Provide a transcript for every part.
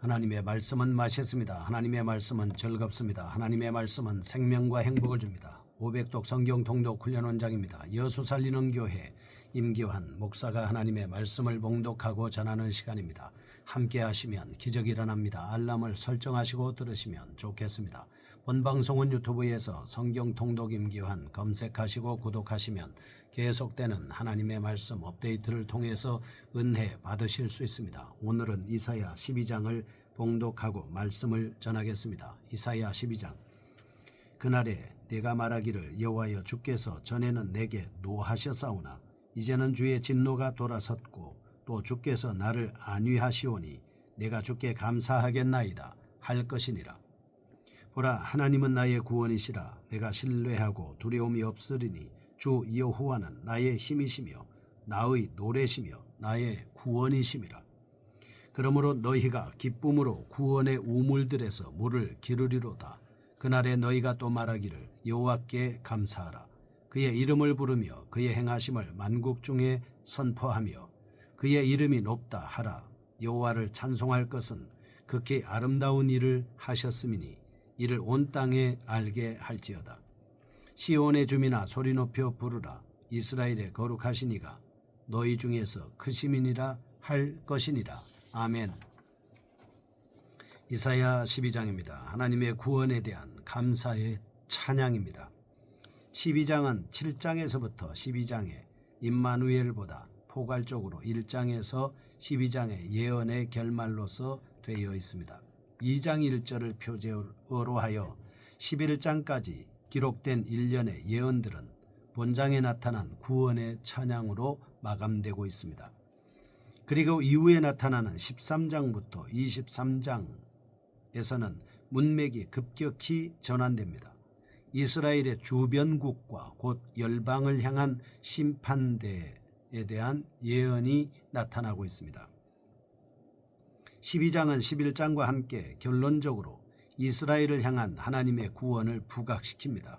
하나님의 말씀은 맛있습니다. 하나님의 말씀은 즐겁습니다. 하나님의 말씀은 생명과 행복을 줍니다. 500독 성경 통독 훈련 원장입니다. 여수 살리는 교회 임기환 목사가 하나님의 말씀을 봉독하고 전하는 시간입니다. 함께 하시면 기적이 일어납니다. 알람을 설정하시고 들으시면 좋겠습니다. 본 방송은 유튜브에서 성경 통독 임기환 검색하시고 구독하시면 계속되는 하나님의 말씀 업데이트를 통해서 은혜 받으실 수 있습니다. 오늘은 이사야 12장을 봉독하고 말씀을 전하겠습니다. 이사야 12장. 그날에 내가 말하기를 여호와여 주께서 전에는 내게 노하셨사오나 이제는 주의 진노가 돌아섰고 또 주께서 나를 안위하시오니 내가 주께 감사하겠나이다 할 것이니라. 보라, 하나님은 나의 구원이시라. 내가 신뢰하고 두려움이 없으리니 주 여호와는 나의 힘이시며 나의 노래시며 나의 구원이심이라. 그러므로 너희가 기쁨으로 구원의 우물들에서 물을 기르리로다. 그날에 너희가 또 말하기를 여호와께 감사하라. 그의 이름을 부르며 그의 행하심을 만국 중에 선포하며 그의 이름이 높다 하라. 여호와를 찬송할 것은 극히 아름다운 일을 하셨음이니 이를 온 땅에 알게 할지어다. 시온의 주민아 소리 높여 부르라. 이스라엘의 거룩하신 이가 너희 중에서 크심이니라 할 것이니라. 아멘. 이사야 12장입니다. 하나님의 구원에 대한 감사의 찬양입니다. 12장은 7장에서부터 12장의 임마누엘보다 포괄적으로 1장에서 12장의 예언의 결말로서 되어 있습니다. 2장 1절을 표제어로 하여 11장까지 기록된 일련의 예언들은 본장에 나타난 구원의 찬양으로 마감되고 있습니다. 그리고 이후에 나타나는 13장부터 23장에서는 문맥이 급격히 전환됩니다. 이스라엘의 주변국과 곧 열방을 향한 심판대에 대한 예언이 나타나고 있습니다. 12장은 11장과 함께 결론적으로 이스라엘을 향한 하나님의 구원을 부각시킵니다.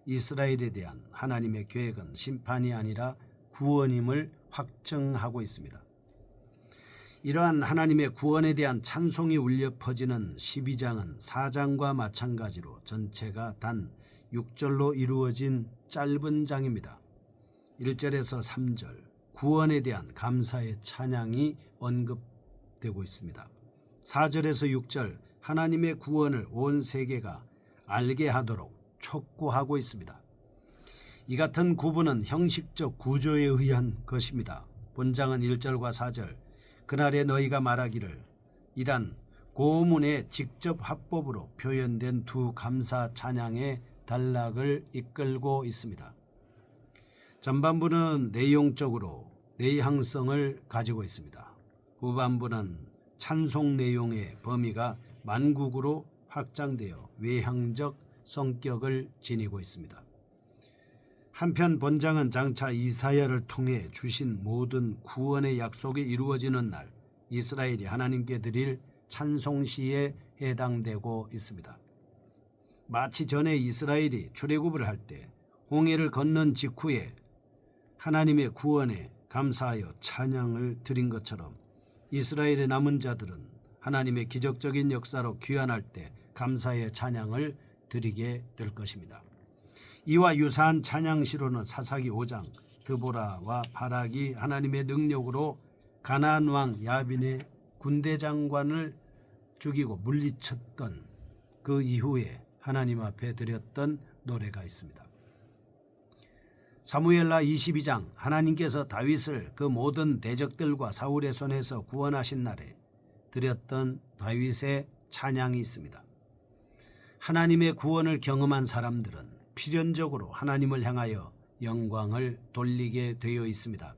이스라엘에 대한 하나님의 계획은 심판이 아니라 구원임을 확증하고 있습니다. 이러한 하나님의 구원에 대한 찬송이 울려 퍼지는 12장은 4장과 마찬가지로 전체가 단 6절로 이루어진 짧은 장입니다. 1절에서 3절 구원에 대한 감사의 찬양이 언급되고 있습니다. 4절에서 6절 하나님의 구원을 온 세계가 알게 하도록 촉구하고 있습니다. 이 같은 구분은 형식적 구조에 의한 것입니다. 본장은 1절과 4절 그날에 너희가 말하기를 이란 고문의 직접 화법으로 표현된 두 감사 찬양의 단락을 이끌고 있습니다. 전반부는 내용적으로 내향성을 가지고 있습니다. 후반부는 찬송 내용의 범위가 만국으로 확장되어 외향적 성격을 지니고 있습니다. 한편 본장은 장차 이사야를 통해 주신 모든 구원의 약속이 이루어지는 날 이스라엘이 하나님께 드릴 찬송시에 해당되고 있습니다. 마치 전에 이스라엘이 출애굽을 할 때 홍해를 건넌 직후에 하나님의 구원에 감사하여 찬양을 드린 것처럼 이스라엘의 남은 자들은 하나님의 기적적인 역사로 귀환할 때 감사의 찬양을 드리게 될 것입니다. 이와 유사한 찬양시로는 사사기 5장 드보라와 바락이 하나님의 능력으로 가나안 왕 야빈의 군대 장관을 죽이고 물리쳤던 그 이후에 하나님 앞에 드렸던 노래가 있습니다. 사무엘라 22장 하나님께서 다윗을 그 모든 대적들과 사울의 손에서 구원하신 날에 드렸던 다윗의 찬양이 있습니다. 하나님의 구원을 경험한 사람들은 필연적으로 하나님을 향하여 영광을 돌리게 되어 있습니다.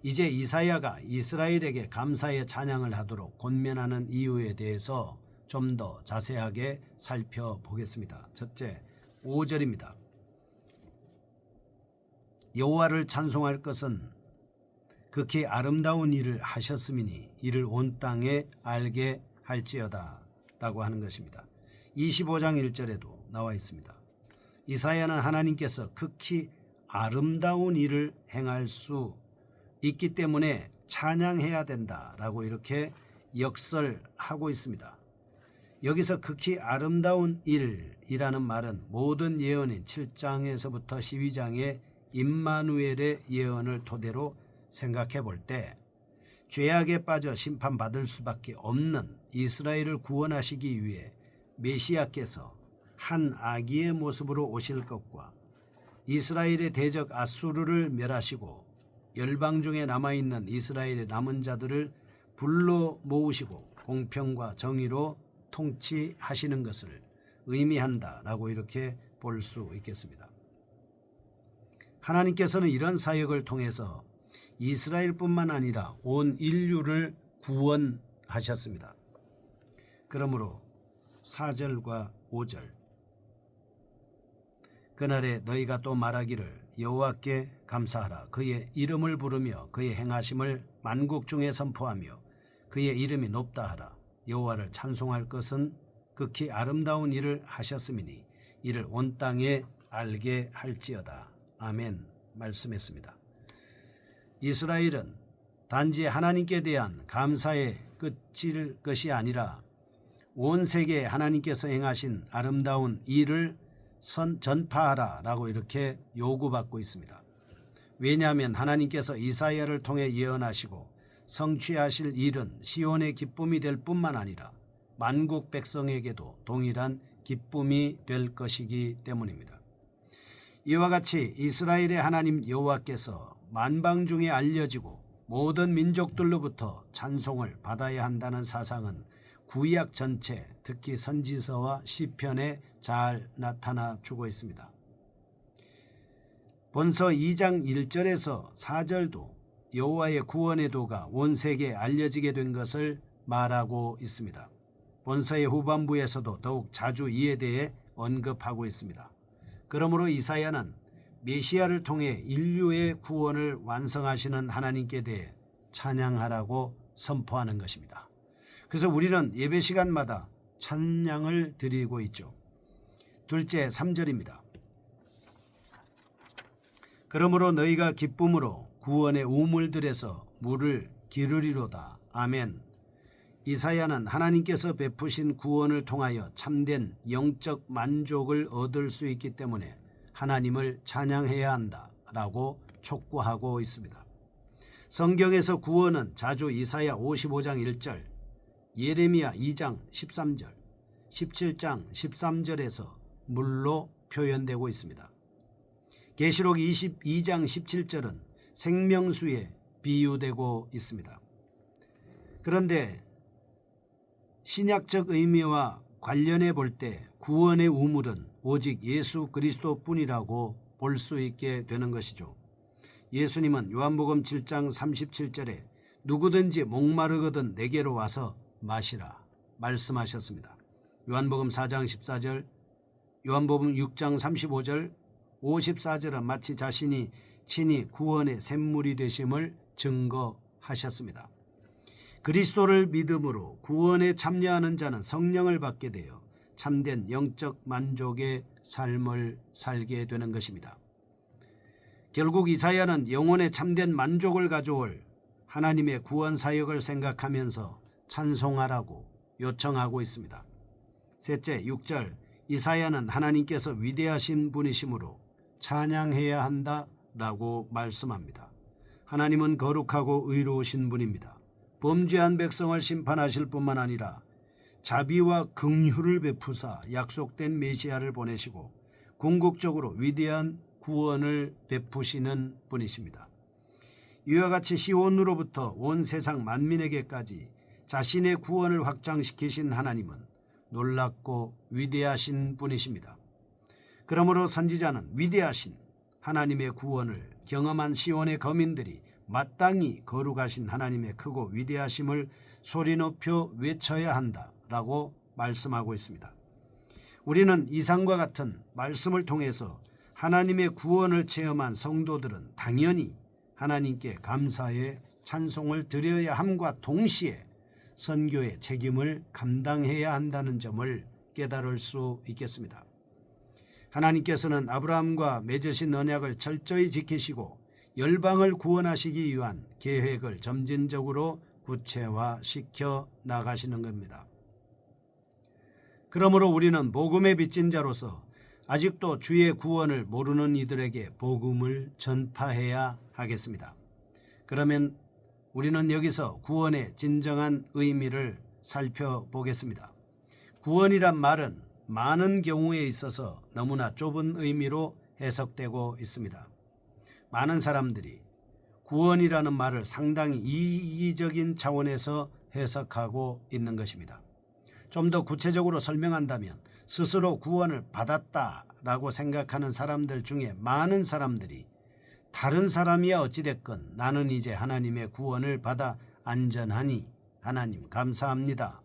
이제 이사야가 이스라엘에게 감사의 찬양을 하도록 권면하는 이유에 대해서 좀 더 자세하게 살펴보겠습니다. 첫째, 5절입니다. 여호와를 찬송할 것은 극히 아름다운 일을 하셨음이니 이를 온 땅에 알게 할지어다 라고 하는 것입니다. 25장 1절에도 나와 있습니다. 이사야는 하나님께서 극히 아름다운 일을 행할 수 있기 때문에 찬양해야 된다라고 이렇게 역설하고 있습니다. 여기서 극히 아름다운 일이라는 말은 모든 예언인 7장에서부터 12장의 임마누엘의 예언을 토대로 생각해 볼 때 죄악에 빠져 심판받을 수밖에 없는 이스라엘을 구원하시기 위해 메시아께서 한 아기의 모습으로 오실 것과 이스라엘의 대적 아수르를 멸하시고 열방 중에 남아있는 이스라엘의 남은 자들을 불러 모으시고 공평과 정의로 통치하시는 것을 의미한다라고 이렇게 볼 수 있겠습니다. 하나님께서는 이런 사역을 통해서 이스라엘뿐만 아니라 온 인류를 구원하셨습니다. 그러므로 4절과 5절 그날에 너희가 또 말하기를 여호와께 감사하라. 그의 이름을 부르며 그의 행하심을 만국 중에 선포하며 그의 이름이 높다 하라. 여호와를 찬송할 것은 극히 아름다운 일을 하셨음이니 이를 온 땅에 알게 할지어다. 아멘 말씀했습니다. 이스라엘은 단지 하나님께 대한 감사의 끝일 것이 아니라 온 세계에 하나님께서 행하신 아름다운 일을 전파하라 라고 이렇게 요구받고 있습니다. 왜냐하면 하나님께서 이사야를 통해 예언하시고 성취하실 일은 시온의 기쁨이 될 뿐만 아니라 만국 백성에게도 동일한 기쁨이 될 것이기 때문입니다. 이와 같이 이스라엘의 하나님 여호와께서 만방 중에 알려지고 모든 민족들로부터 찬송을 받아야 한다는 사상은 구약 전체, 특히 선지서와 시편에 잘 나타나주고 있습니다. 본서 2장 1절에서 4절도 여호와의 구원의 도가 온 세계에 알려지게 된 것을 말하고 있습니다. 본서의 후반부에서도 더욱 자주 이에 대해 언급하고 있습니다. 그러므로 이사야는 메시아를 통해 인류의 구원을 완성하시는 하나님께 대해 찬양하라고 선포하는 것입니다. 그래서 우리는 예배 시간마다 찬양을 드리고 있죠. 둘째 3절입니다. 그러므로 너희가 기쁨으로 구원의 우물들에서 물을 기르리로다. 아멘. 이사야는 하나님께서 베푸신 구원을 통하여 참된 영적 만족을 얻을 수 있기 때문에 하나님을 찬양해야 한다라고 촉구하고 있습니다. 성경에서 구원은 자주 이사야 55장 1절, 예레미야 2장 13절, 17장 13절에서 물로 표현되고 있습니다. 계시록 22장 17절은 생명수에 비유되고 있습니다. 그런데 신약적 의미와 관련해 볼 때 구원의 우물은 오직 예수 그리스도뿐이라고 볼 수 있게 되는 것이죠. 예수님은 요한복음 7장 37절에 누구든지 목마르거든 내게로 와서 마시라 말씀하셨습니다. 요한복음 4장 14절, 요한복음 6장 35절, 54절은 마치 자신이 친히 구원의 샘물이 되심을 증거하셨습니다. 그리스도를 믿음으로 구원에 참여하는 자는 성령을 받게 되어 참된 영적 만족의 삶을 살게 되는 것입니다. 결국 이사야는 영혼의 참된 만족을 가져올 하나님의 구원 사역을 생각하면서 찬송하라고 요청하고 있습니다. 셋째 6절 이사야는 하나님께서 위대하신 분이시므로 찬양해야 한다라고 말씀합니다. 하나님은 거룩하고 의로우신 분입니다. 범죄한 백성을 심판하실 뿐만 아니라 자비와 긍휼을 베푸사 약속된 메시아를 보내시고 궁극적으로 위대한 구원을 베푸시는 분이십니다. 이와 같이 시온으로부터 온 세상 만민에게까지 자신의 구원을 확장시키신 하나님은 놀랍고 위대하신 분이십니다. 그러므로 선지자는 위대하신 하나님의 구원을 경험한 시온의 거민들이 마땅히 거룩하신 하나님의 크고 위대하심을 소리 높여 외쳐야 한다라고 말씀하고 있습니다. 우리는 이상과 같은 말씀을 통해서 하나님의 구원을 체험한 성도들은 당연히 하나님께 감사의 찬송을 드려야 함과 동시에 선교의 책임을 감당해야 한다는 점을 깨달을 수 있겠습니다. 하나님께서는 아브라함과 맺으신 언약을 철저히 지키시고 열방을 구원하시기 위한 계획을 점진적으로 구체화시켜 나가시는 겁니다. 그러므로 우리는 복음의 빚진 자로서 아직도 주의 구원을 모르는 이들에게 복음을 전파해야 하겠습니다. 그러면 우리는 여기서 구원의 진정한 의미를 살펴보겠습니다. 구원이란 말은 많은 경우에 있어서 너무나 좁은 의미로 해석되고 있습니다. 많은 사람들이 구원이라는 말을 상당히 이기적인 차원에서 해석하고 있는 것입니다. 좀 더 구체적으로 설명한다면 스스로 구원을 받았다라고 생각하는 사람들 중에 많은 사람들이 다른 사람이야 어찌됐건 나는 이제 하나님의 구원을 받아 안전하니 하나님 감사합니다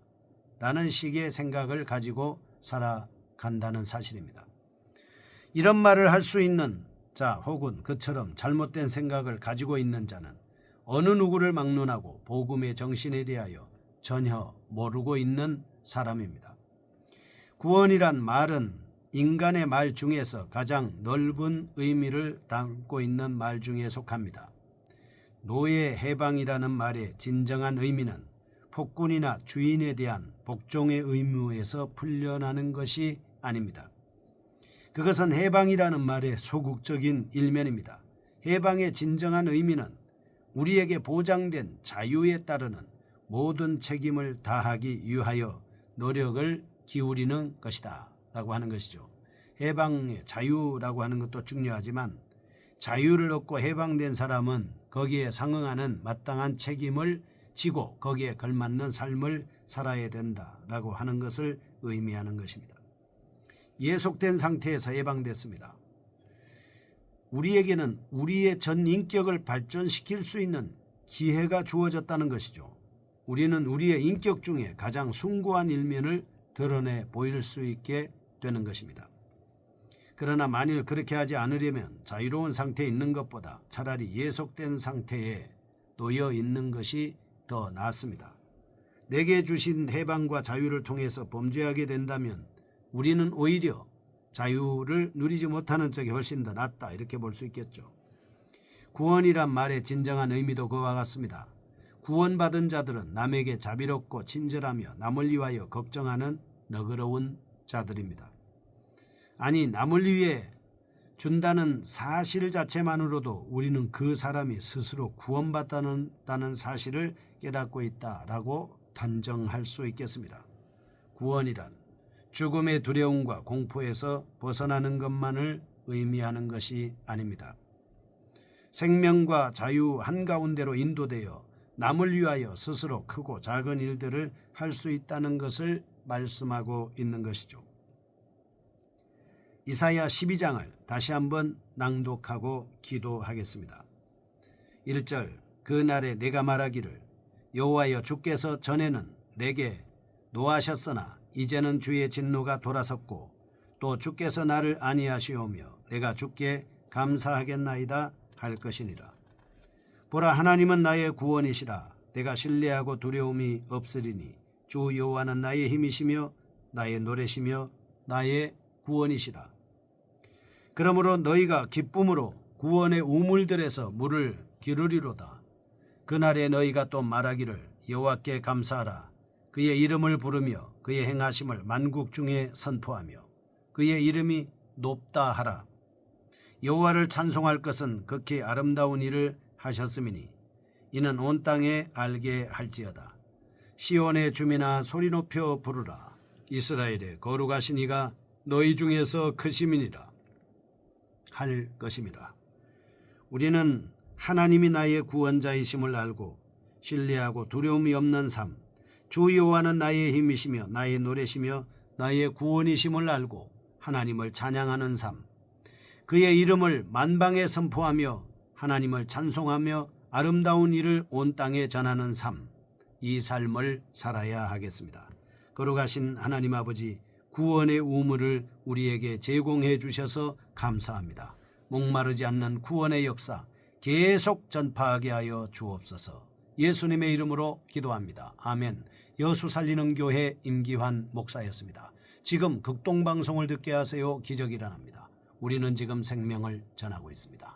라는 식의 생각을 가지고 살아간다는 사실입니다. 이런 말을 할 수 있는 자 혹은 그처럼 잘못된 생각을 가지고 있는 자는 어느 누구를 막론하고 복음의 정신에 대하여 전혀 모르고 있는 사람입니다. 구원이란 말은 인간의 말 중에서 가장 넓은 의미를 담고 있는 말 중에 속합니다. 노예 해방이라는 말의 진정한 의미는 폭군이나 주인에 대한 복종의 의무에서 풀려나는 것이 아닙니다. 그것은 해방이라는 말의 소극적인 일면입니다. 해방의 진정한 의미는 우리에게 보장된 자유에 따르는 모든 책임을 다하기 위하여 노력을 기울이는 것이다 라고 하는 것이죠. 해방의 자유라고 하는 것도 중요하지만 자유를 얻고 해방된 사람은 거기에 상응하는 마땅한 책임을 지고 거기에 걸맞는 삶을 살아야 된다라고 하는 것을 의미하는 것입니다. 예속된 상태에서 해방됐습니다. 우리에게는 우리의 전 인격을 발전시킬 수 있는 기회가 주어졌다는 것이죠. 우리는 우리의 인격 중에 가장 숭고한 일면을 드러내 보일 수 있게 되는 것입니다. 그러나 만일 그렇게 하지 않으려면 자유로운 상태에 있는 것보다 차라리 예속된 상태에 놓여 있는 것이 더 낫습니다. 내게 주신 해방과 자유를 통해서 범죄하게 된다면 우리는 오히려 자유를 누리지 못하는 쪽이 훨씬 더 낫다 이렇게 볼 수 있겠죠. 구원이란 말의 진정한 의미도 그와 같습니다. 구원받은 자들은 남에게 자비롭고 친절하며 남을 위하여 걱정하는 너그러운 자들입니다. 아니 남을 위해 준다는 사실 자체만으로도 우리는 그 사람이 스스로 구원받았다는 사실을 깨닫고 있다라고 단정할 수 있겠습니다. 구원이란 죽음의 두려움과 공포에서 벗어나는 것만을 의미하는 것이 아닙니다. 생명과 자유 한가운데로 인도되어 남을 위하여 스스로 크고 작은 일들을 할 수 있다는 것을 말씀하고 있는 것이죠. 이사야 12장을 다시 한번 낭독하고 기도하겠습니다. 1절 그날에 내가 말하기를 여호와여 주께서 전에는 내게 노하셨으나 이제는 주의 진노가 돌아섰고 또 주께서 나를 안위하시오며 내가 주께 감사하겠나이다 할 것이니라. 보라 하나님은 나의 구원이시라. 내가 신뢰하고 두려움이 없으리니 주 여호와는 나의 힘이시며 나의 노래시며 나의 구원이시라. 그러므로 너희가 기쁨으로 구원의 우물들에서 물을 기르리로다. 그날에 너희가 또 말하기를 여호와께 감사하라. 그의 이름을 부르며 그의 행하심을 만국 중에 선포하며 그의 이름이 높다 하라. 여호와를 찬송할 것은 극히 아름다운 일을 하셨음이니 이는 온 땅에 알게 할지어다. 시온의 주민아 소리 높여 부르라. 이스라엘의 거룩하신 이가 너희 중에서 크심이니라 할 것임이라. 우리는 하나님이 나의 구원자이심을 알고 신뢰하고 두려움이 없는 삶, 주 여호와는 나의 힘이시며 나의 노래시며 나의 구원이심을 알고 하나님을 찬양하는 삶, 그의 이름을 만방에 선포하며 하나님을 찬송하며 아름다운 일을 온 땅에 전하는 삶, 이 삶을 살아야 하겠습니다. 거룩하신 하나님 아버지, 구원의 우물을 우리에게 제공해 주셔서 감사합니다. 목마르지 않는 구원의 역사 계속 전파하게 하여 주옵소서. 예수님의 이름으로 기도합니다. 아멘. 여수 살리는 교회 임기환 목사였습니다. 지금 극동방송을 듣게 하세요. 기적이 일어납니다. 우리는 지금 생명을 전하고 있습니다.